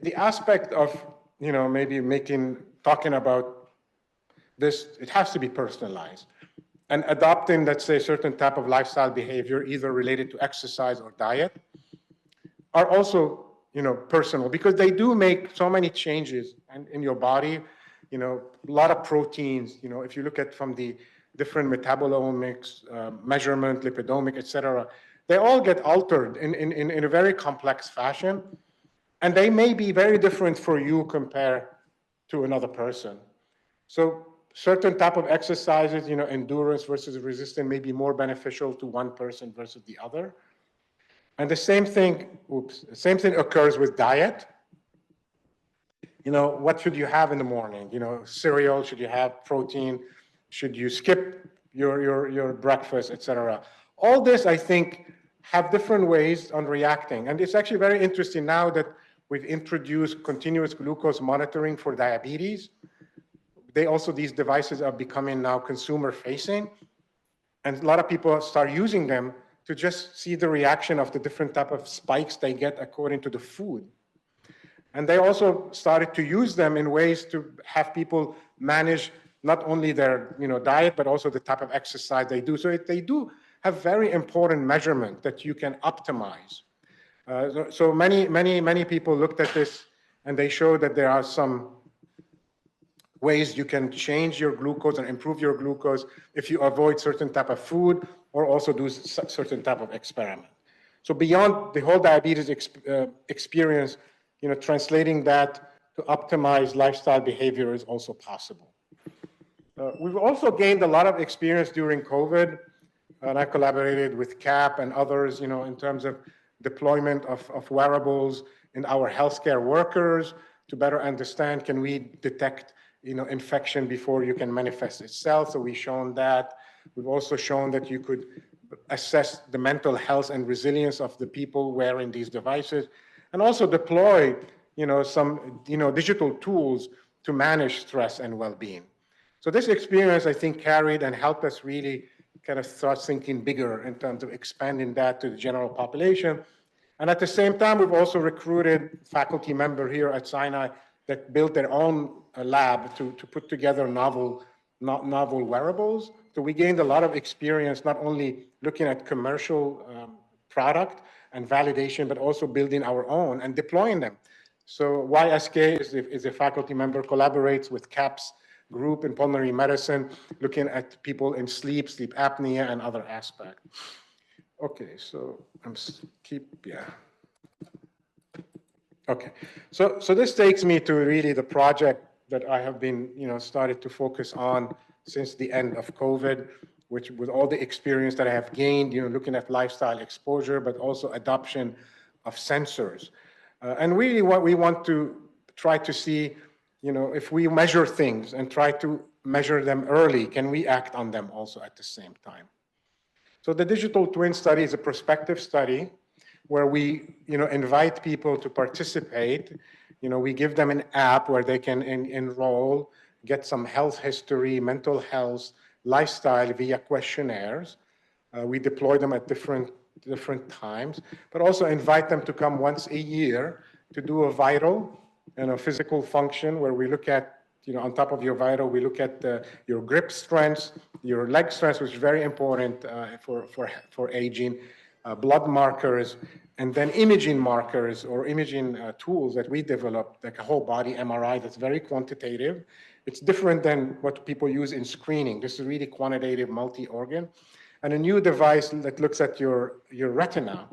the aspect of, maybe talking about this, it has to be personalized. And adopting, let's say, a certain type of lifestyle behavior, either related to exercise or diet, are also, personal, because they do make so many changes in your body. A lot of proteins, if you look at from the different metabolomics, measurement, lipidomic, et cetera, they all get altered in a very complex fashion. And they may be very different for you compared to another person. So certain type of exercises, endurance versus resistance, may be more beneficial to one person versus the other. And the same thing occurs with diet. What should you have in the morning? Cereal, should you have protein? Should you skip your breakfast, et cetera? All this, I think, have different ways on reacting. And it's actually very interesting now that we've introduced continuous glucose monitoring for diabetes. These devices are becoming now consumer facing. And a lot of people start using them to just see the reaction of the different type of spikes they get according to the food. And they also started to use them in ways to have people manage not only their diet, but also the type of exercise they do. So they do have very important measurement that you can optimize. So many people looked at this and they show that there are some ways you can change your glucose and improve your glucose if you avoid certain type of food or also do certain type of experiment. So beyond the whole diabetes experience, translating that to optimize lifestyle behavior is also possible. We've also gained a lot of experience during COVID, and I collaborated with CAP and others, in terms of deployment of wearables in our healthcare workers to better understand, can we detect, infection before you can manifest itself? So we've shown that. We've also shown that you could assess the mental health and resilience of the people wearing these devices, and also deploy, some, digital tools to manage stress and well-being. So this experience, I think, carried and helped us really kind of start thinking bigger in terms of expanding that to the general population. And at the same time, we've also recruited faculty member here at Sinai that built their own lab to put together novel wearables. So we gained a lot of experience, not only looking at commercial product and validation, but also building our own and deploying them. So YSK is a faculty member, collaborates with CAPS group in pulmonary medicine, looking at people in sleep apnea, and other aspects. Okay, so Okay, so this takes me to really the project that I have been, started to focus on since the end of COVID, which with all the experience that I have gained, looking at lifestyle exposure, but also adoption of sensors. And really what we want to try to see, if we measure things and try to measure them early, can we act on them also at the same time? So the digital twin study is a prospective study where we, invite people to participate. We give them an app where they can enroll, get some health history, mental health, lifestyle via questionnaires. We deploy them at different times, but also invite them to come once a year to do a vital and a physical function where we look at, on top of your vital, we look at your grip strengths, your leg strengths, which is very important for aging, blood markers, and then imaging markers or imaging tools that we developed, like a whole body MRI that's very quantitative. It's different than what people use in screening. This is really quantitative, multi-organ. And a new device that looks at your retina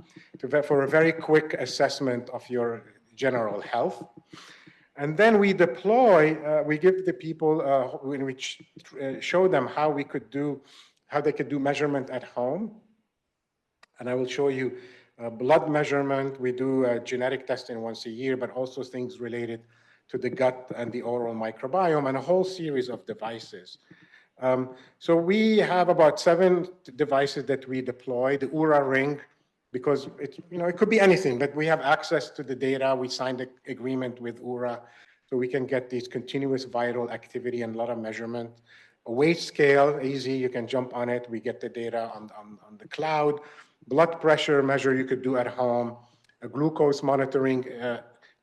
for a very quick assessment of your general health. And then we deploy, we give the people, show them how they could do measurement at home. And I will show you blood measurement. We do genetic testing once a year, but also things related to the gut and the oral microbiome, and a whole series of devices. So we have about 7 devices that we deploy. The Oura Ring, because it could be anything, but we have access to the data. We signed an agreement with Oura, so we can get these continuous vital activity and a lot of measurement. A weight scale, easy, you can jump on it. We get the data on the cloud. Blood pressure measure you could do at home. A glucose monitoring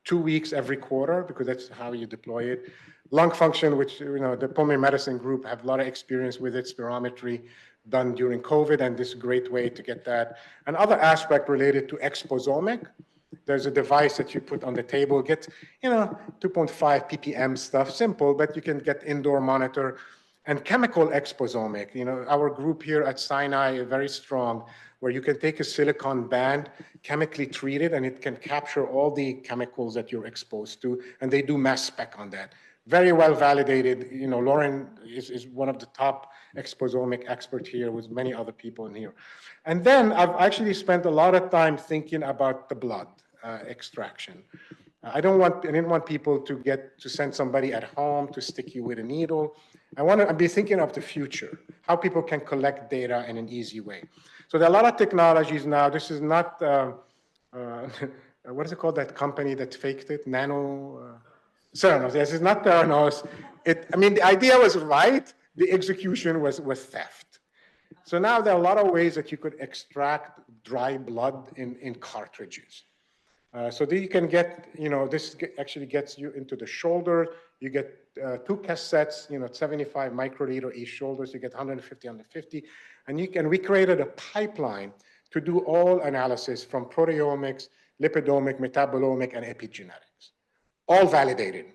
2 weeks every quarter, because that's how you deploy it. Lung function, which the pulmonary medicine group have a lot of experience with it, spirometry done during COVID, and this is a great way to get that. Another aspect related to exposomic, there's a device that you put on the table, get 2.5 ppm stuff, simple, but you can get indoor monitor. And chemical exposomic, our group here at Sinai is very strong, where you can take a silicon band, chemically treat it, and it can capture all the chemicals that you're exposed to, and they do mass spec on that. Very well validated. Lauren is one of the top exposomic experts here with many other people in here. And then I've actually spent a lot of time thinking about the blood extraction. I didn't want people to send somebody at home to stick you with a needle. I want to be thinking of the future, how people can collect data in an easy way. So there are a lot of technologies now. This is not, what is it called, that company that faked it? Theranos, yes, it's not Theranos. The idea was right. The execution was theft. So now there are a lot of ways that you could extract dry blood in cartridges. So that you can get, this actually gets you into the shoulder. You get 2 cassettes, 75 microliter each shoulder. So you get 150, 150. And we created a pipeline to do all analysis from proteomics, lipidomic, metabolomic, and epigenetics. All validated.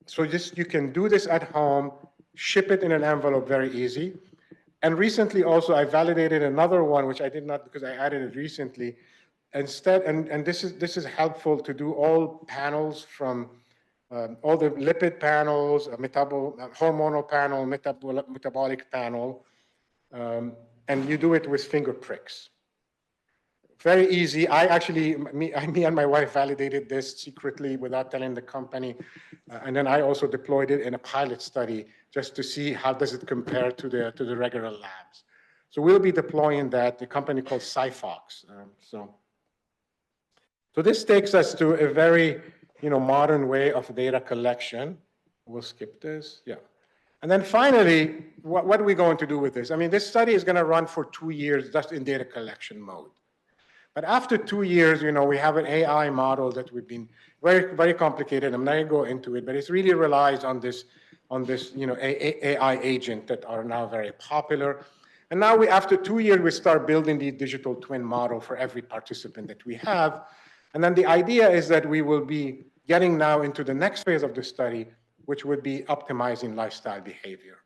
So you can do this at home, ship it in an envelope very easy. And recently also I validated another one, which I did not because I added it recently. Instead, and this is helpful to do all panels from all the lipid panels, hormonal panel, metabolic panel, and you do it with finger pricks. Very easy. Me and my wife validated this secretly without telling the company. And then I also deployed it in a pilot study just to see how does it compare to the regular labs. So we'll be deploying that, the company called Cyfox. So this takes us to a very modern way of data collection. We'll skip this. Yeah. And then finally, what are we going to do with this? This study is going to run for 2 years just in data collection mode. But after 2 years, we have an AI model that we've been very, very complicated. I'm not going to go into it, but it really relies on this AI agent that are now very popular. And now after 2 years, we start building the digital twin model for every participant that we have. And then the idea is that we will be getting now into the next phase of the study, which would be optimizing lifestyle behavior.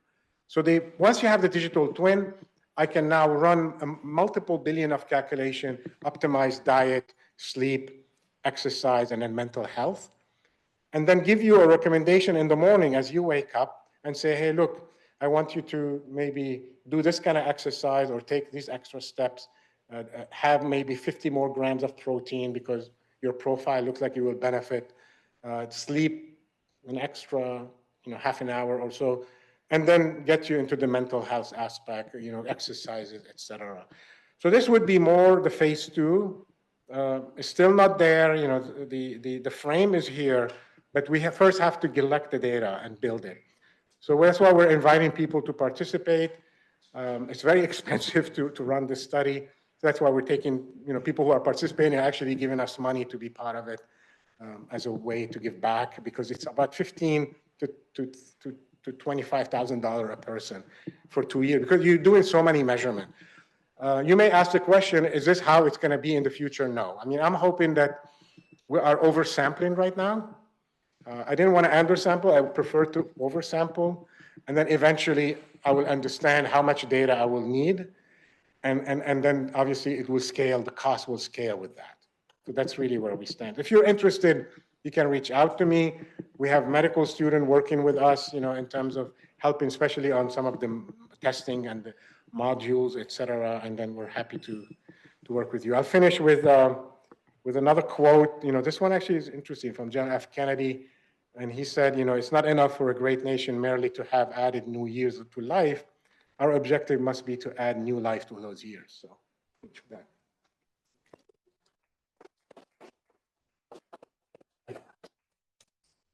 So once you have the digital twin, I can now run multiple billion of calculation, optimize diet, sleep, exercise, and then mental health. And then give you a recommendation in the morning as you wake up and say, hey, look, I want you to maybe do this kind of exercise or take these extra steps, have maybe 50 more grams of protein because your profile looks like you will benefit, sleep an extra half an hour or so, and then get you into the mental health aspect, exercises, etc. So this would be more the phase 2. It's still not there. You know, the frame is here, but we first have to collect the data and build it. So that's why we're inviting people to participate. It's very expensive to run this study. So that's why we're taking, people who are participating are actually giving us money to be part of it as a way to give back, because it's about $15,000 to $25,000 a person for 2 years, because you're doing so many measurements. You may ask the question, is this how it's going to be in the future? No. I mean, I'm hoping that we are oversampling right now. I didn't want to undersample. I would prefer to oversample. And then eventually I will understand how much data I will need. And then obviously it will scale, the cost will scale with that. So that's really where we stand. If you're interested, you can reach out to me. We have medical students working with us, in terms of helping, especially on some of the testing and the modules, et cetera. And then we're happy to work with you. I'll finish with another quote. This one actually is interesting, from John F. Kennedy. And he said, it's not enough for a great nation merely to have added new years to life. Our objective must be to add new life to those years. So that.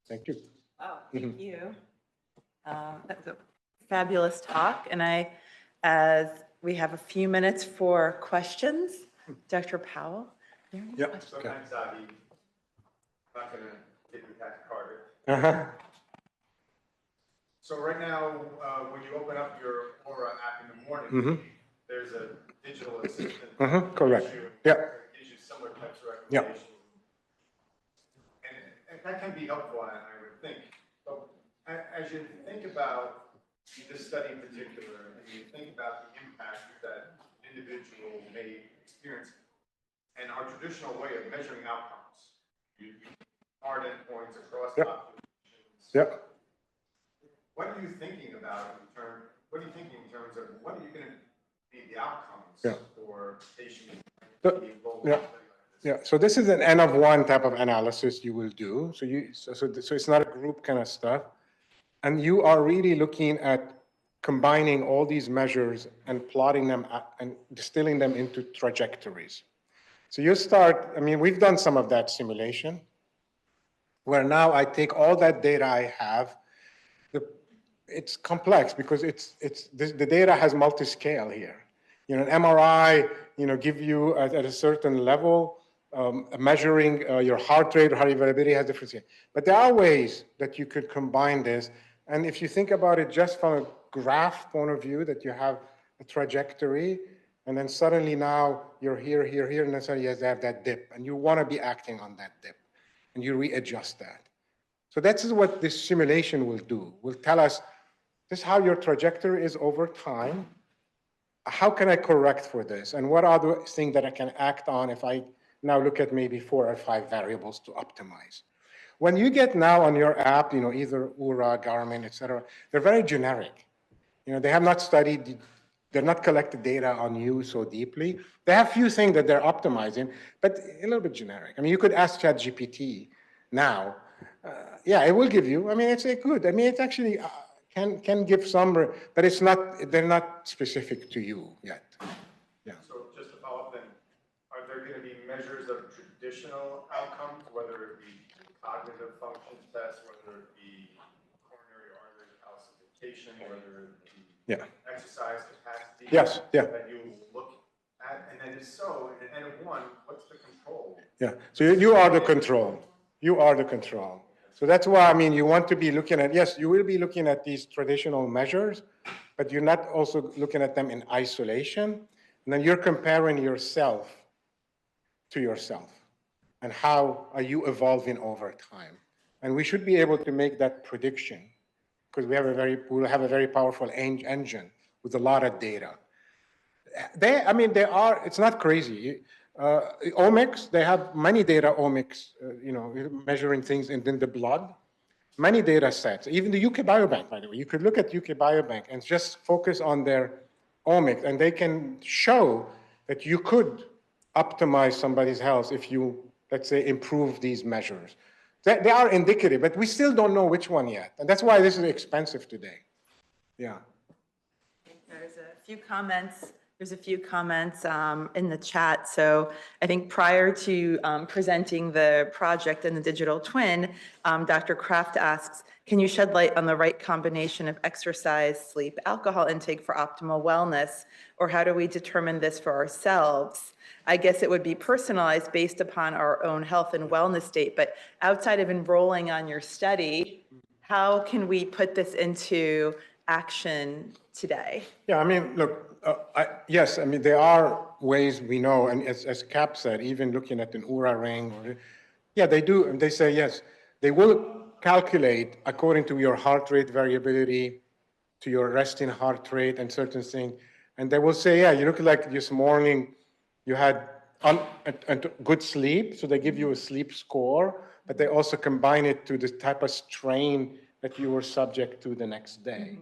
Thank you. Oh, thank you. That's a fabulous talk. And as we have a few minutes for questions, Dr. Powell. Yep. Sometimes, Zahi, I'm not going to get you back to Carter. Uh-huh. So right now, when you open up your Aura app in the morning, there's a digital assistant. Correct. Gives you similar types of Yeah. recommendations. And that can be helpful, I would think. But as you think about this study in particular, and you think about the impact that individual may experience, and our traditional way of measuring outcomes, hard endpoints across populations. Yep. What are you thinking about what are you thinking in terms of what are you going to be the outcomes for patients? So this is an N of 1 type of analysis you will do. So it's not a group kind of stuff. And you are really looking at combining all these measures and plotting them and distilling them into trajectories. So you start, we've done some of that simulation, where now I take all that data I have. It's complex because the data has multi-scale here. An MRI, give you at a certain level, measuring your heart rate or heart variability has different scale. But there are ways that you could combine this. And if you think about it just from a graph point of view, that you have a trajectory, and then suddenly now you're here, and then suddenly you have that dip, and you want to be acting on that dip, and you readjust that. So that's what this simulation will do. Will tell us, this is how your trajectory is over time. How can I correct for this? And what are the things that I can act on if I now look at maybe 4 or 5 variables to optimize? When you get now on your app, either Oura, Garmin, et cetera, they're very generic. They have not studied, they're not collected data on you so deeply. They have few things that they're optimizing, but a little bit generic. You could ask ChatGPT now. It will give you, it's good. It's actually can give some, but they're not specific to you yet. Yeah. So just to follow up then, are there going to be measures of traditional outcomes, whether it be cognitive function tests, whether it be coronary artery calcification, whether it be exercise capacity that you look at? And then if so, in N of 1, what's the control? Yeah, so you are the control. You are the control. So that's why, you want to be looking at, yes, you will be looking at these traditional measures, but you're not also looking at them in isolation. And then you're comparing yourself to yourself. And how are you evolving over time? And we should be able to make that prediction, because we'll have a very powerful engine with a lot of data. It's not crazy. Omics, they have many data omics, measuring things in the blood, many data sets, even the UK Biobank, by the way. You could look at UK Biobank and just focus on their omics, and they can show that you could optimize somebody's health if you, let's say, improve these measures. They are indicative, but we still don't know which one yet. And that's why this is expensive today. Yeah. There's a few comments There's a few comments in the chat. So I think prior to presenting the project and the digital twin, Dr. Kraft asks, can you shed light on the right combination of exercise, sleep, alcohol intake for optimal wellness? Or how do we determine this for ourselves? I guess it would be personalized based upon our own health and wellness state, but outside of enrolling on your study, how can we put this into action today? Yeah, I mean, look, yes, I mean, there are ways we know, and as Cap said, even looking at an Oura ring, yeah, they do, and they say, yes, they will calculate according to your heart rate variability, to your resting heart rate and certain things, and they will say, yeah, you look like this morning you had good sleep, so they give you a sleep score, but they also combine it to the type of strain that you were subject to the next day.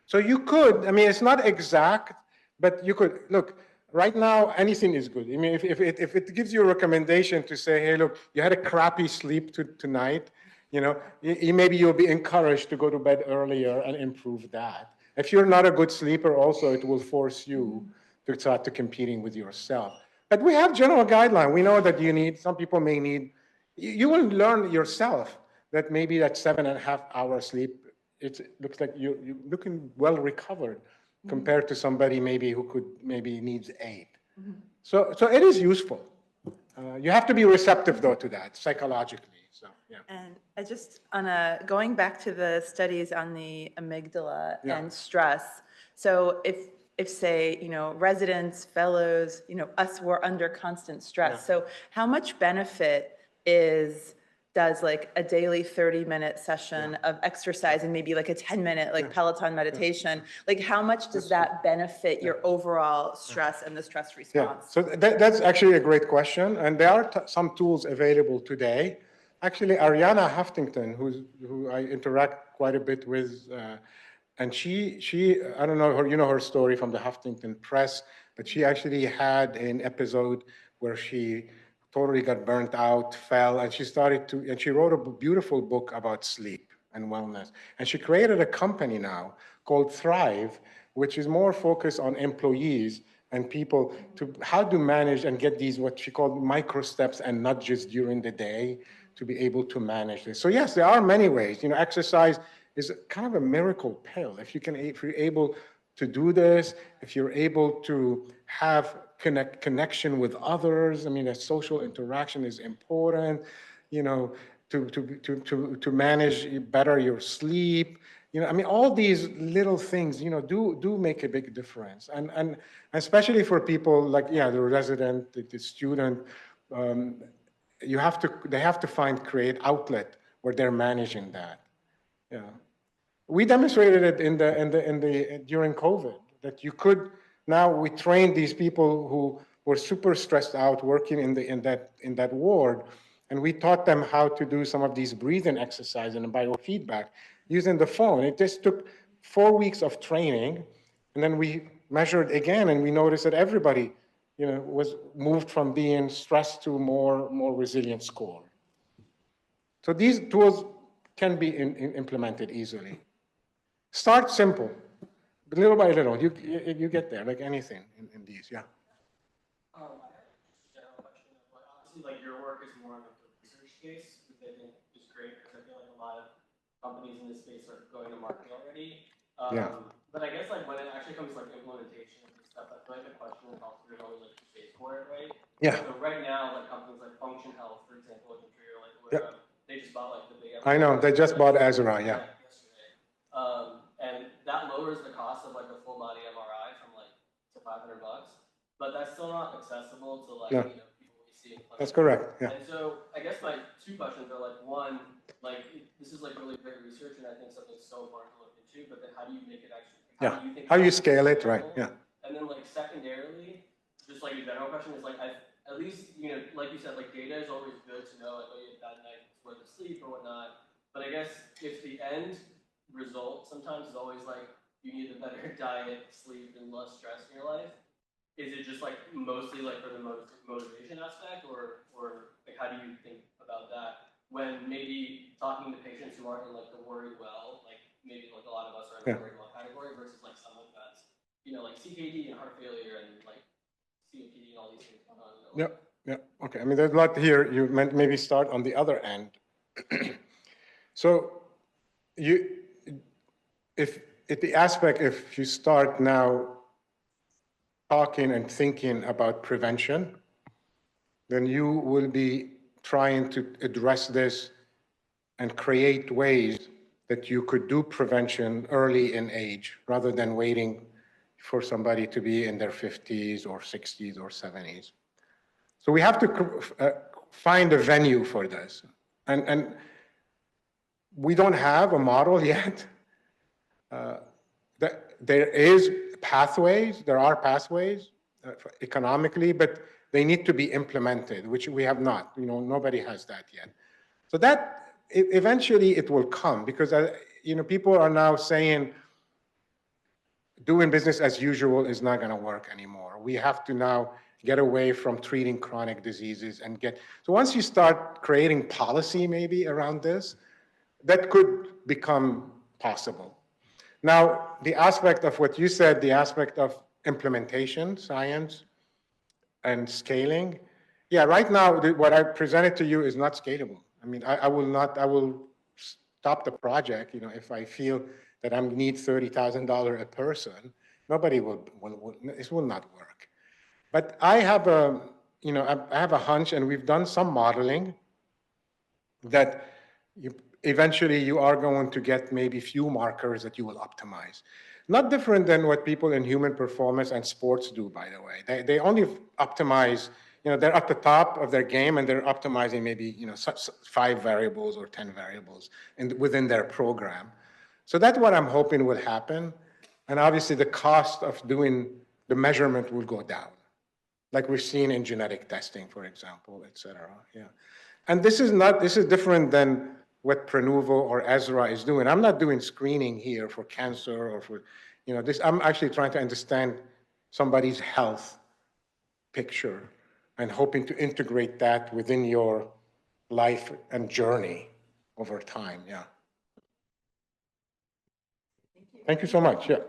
So you could, I mean, it's not exact, but you could, look, right now, anything is good. I mean, if it gives you a recommendation to say, hey, look, you had a crappy sleep tonight, you know, maybe you'll be encouraged to go to bed earlier and improve that. If you're not a good sleeper also, it will force you to start to competing with yourself. But we have general guideline. We know that you need, some people may need, you will learn yourself that maybe that 7.5 hour sleep, it looks like you're looking well recovered compared to somebody maybe who could maybe needs 8. So it is useful. You have to be receptive though to that psychologically. So yeah. And I just, going back to the studies on the amygdala Yeah. and stress. So if say, you know, residents, fellows, you know, us were under constant stress. Yeah. So how much benefit does like a daily 30-minute session of exercise and maybe like a 10-minute like Peloton meditation, like how much does that benefit your overall stress and the stress Yeah, response? so that's actually a great question. And there are some tools available today. Actually, Ariana Huffington, who I interact quite a bit with, and she I don't know her, you know her story from the Huffington Press, but she actually had an episode where she totally got burnt out, fell, and she wrote a beautiful book about sleep and wellness. And she created a company now called Thrive, which is more focused on employees and people to how to manage and get these what she called micro steps and nudges during the day to be able to manage this. So yes, there are many ways. You know, exercise is kind of a miracle pill. If you're able to do this, if you're able to have connection with others, I mean, that social interaction is important. You know, to manage better your sleep. You know, I mean, all these little things, you know, do make a big difference, and especially for people like, yeah, the resident, the student, they have to create outlet where they're managing that. Yeah, we demonstrated it during COVID that you could. Now we trained these people who were super stressed out working in that ward, and we taught them how to do some of these breathing exercises and biofeedback using the phone. It just took 4 weeks of training, and then we measured again, and we noticed that everybody, you know, was moved from being stressed to more resilient score. So these tools can be implemented easily. Start simple, little by little. You get there, like anything in these, yeah. General question of like, obviously, like your work is more in like the research space, which I think is great because I feel like a lot of companies in this space are going to market already. Yeah. But I guess like when it actually comes to like implementation of this stuff, I feel like the question in healthcare is always like who pays for it, right? Yeah. So right now, like companies like Function Health, for example, like Imperial, like Yeah. they just bought like the big. I know, they just bought Azura, yeah. Yesterday. And that lowers the cost of like a full body MRI from like to $500. But that's still not accessible to like, No. you know, people we see in clinic. That's correct, yeah. And so I guess my 2 questions are like, one, like this is like really great research and I think something so important to look into, but then how do you make it actually, Yeah. do you think How you it's scale it, right, scalable? yeah. And then like secondarily, just like a general question is like, at least, you know, like you said, like data is always good to know, like, oh, you had that night's worth of sleep or whatnot. But I guess if the end result sometimes is always like, you need a better diet, sleep, and less stress in your life, is it just like mostly like for the motivation aspect, or like how do you think about that when maybe talking to patients who aren't in like the worried well, like maybe like a lot of us are in the worried well category versus like someone that's like CKD and heart failure and like COPD and all these things going on. You know, Yeah. Okay. I mean, there's a lot here. You meant maybe start on the other end. So if you start now talking and thinking about prevention, then you will be trying to address this and create ways that you could do prevention early in age rather than waiting for somebody to be in their 50s or 60s or 70s. So we have to find a venue for this. And we don't have a model yet. There are pathways economically, but they need to be implemented, which we have not. Nobody has that yet. So that eventually it will come because people are now saying doing business as usual is not going to work anymore. We have to now get away from treating chronic diseases and so once you start creating policy maybe around this, that could become possible. Now, the aspect of what you said, the aspect of implementation, science, and scaling, yeah, right now, what I presented to you is not scalable. I mean, I will stop the project, if I feel that I need $30,000 a person, nobody this will not work. But I have I have a hunch, and we've done some modeling that eventually you are going to get maybe few markers that you will optimize. Not different than what people in human performance and sports do, by the way. They only optimize, they're at the top of their game and they're optimizing maybe, 5 variables or 10 variables within their program. So that's what I'm hoping will happen. And obviously the cost of doing the measurement will go down, like we've seen in genetic testing, for example, et cetera. Yeah. And this is different than what Prenuvo or Ezra is doing. I'm not doing screening here for cancer or for, this. I'm actually trying to understand somebody's health picture and hoping to integrate that within your life and journey over time. Yeah. Thank you so much. Yeah.